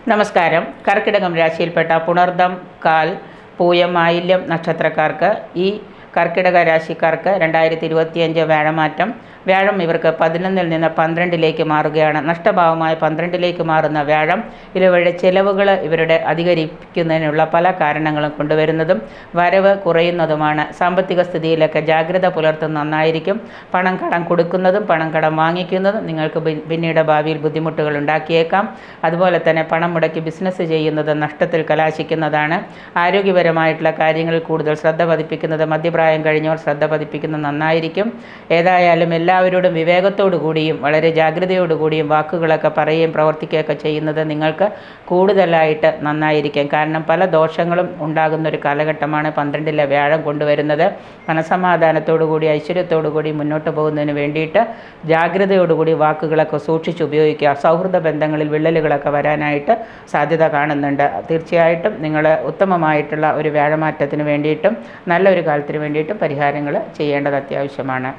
നമസ്കാരം. കർക്കിടകം രാശിയിൽപ്പെട്ട പുണർദം, കാൽ, പൂയം, ആയില്യം നക്ഷത്രക്കാർക്ക് ഈ കർക്കിടക രാശിക്കാർക്ക് 2025 വ്യാഴമാറ്റം. വ്യാഴം ഇവർക്ക് 11-ൽ നിന്ന് 12-ലേക്ക് മാറുകയാണ്. നഷ്ടഭാവമായ 12-ലേക്ക് മാറുന്ന വ്യാഴം ഇവരുടെ ചിലവുകൾ ഇവരുടെ അധികരിക്കുന്നതിനുള്ള പല കാരണങ്ങളും കൊണ്ടുവരുന്നതും വരവ് കുറയുന്നതുമാണ്. സാമ്പത്തിക സ്ഥിതിയിലൊക്കെ ജാഗ്രത പുലർത്തുന്ന നന്നായിരിക്കും. പണം കടം കൊടുക്കുന്നതും പണം കടം വാങ്ങിക്കുന്നതും നിങ്ങൾക്ക് പിന്നീട് ഭാവിയിൽ ബുദ്ധിമുട്ടുകൾ ഉണ്ടാക്കിയേക്കാം. അതുപോലെ തന്നെ പണം മുടക്കി ബിസിനസ് ചെയ്യുന്നത് നഷ്ടത്തിൽ കലാശിക്കുന്നതാണ്. ആരോഗ്യപരമായിട്ടുള്ള കാര്യങ്ങളിൽ കൂടുതൽ ശ്രദ്ധ പതിപ്പിക്കുന്നത്, മധ്യപ്രായം കഴിഞ്ഞവർ ശ്രദ്ധ പതിപ്പിക്കുന്നത് നന്നായിരിക്കും. ഏതായാലും എല്ലാവരോടും വിവേകത്തോടു കൂടിയും വളരെ ജാഗ്രതയോടുകൂടിയും വാക്കുകളൊക്കെ പറയുകയും പ്രവർത്തിക്കുകയൊക്കെ ചെയ്യുന്നത് നിങ്ങൾക്ക് കൂടുതലായിട്ട് നന്നായിരിക്കും. കാരണം പല ദോഷങ്ങളും ഉണ്ടാകുന്നൊരു കാലഘട്ടമാണ് 12-ലെ വ്യാഴം കൊണ്ടുവരുന്നത്. മനസമാധാനത്തോടു കൂടി ഐശ്വര്യത്തോടു കൂടി മുന്നോട്ട് പോകുന്നതിന് വേണ്ടിയിട്ട് ജാഗ്രതയോടുകൂടി വാക്കുകളൊക്കെ സൂക്ഷിച്ചുപയോഗിക്കുക. സൗഹൃദ ബന്ധങ്ങളിൽ വിള്ളലുകളൊക്കെ വരാനായിട്ട് സാധ്യത കാണുന്നുണ്ട്. തീർച്ചയായിട്ടും നിങ്ങൾ ഉത്തമമായിട്ടുള്ള ഒരു വ്യാഴമാറ്റത്തിന് വേണ്ടിയിട്ടും നല്ലൊരു കാലത്തിന് വേണ്ടിയിട്ടും പരിഹാരങ്ങൾ ചെയ്യേണ്ടത് അത്യാവശ്യമാണ്.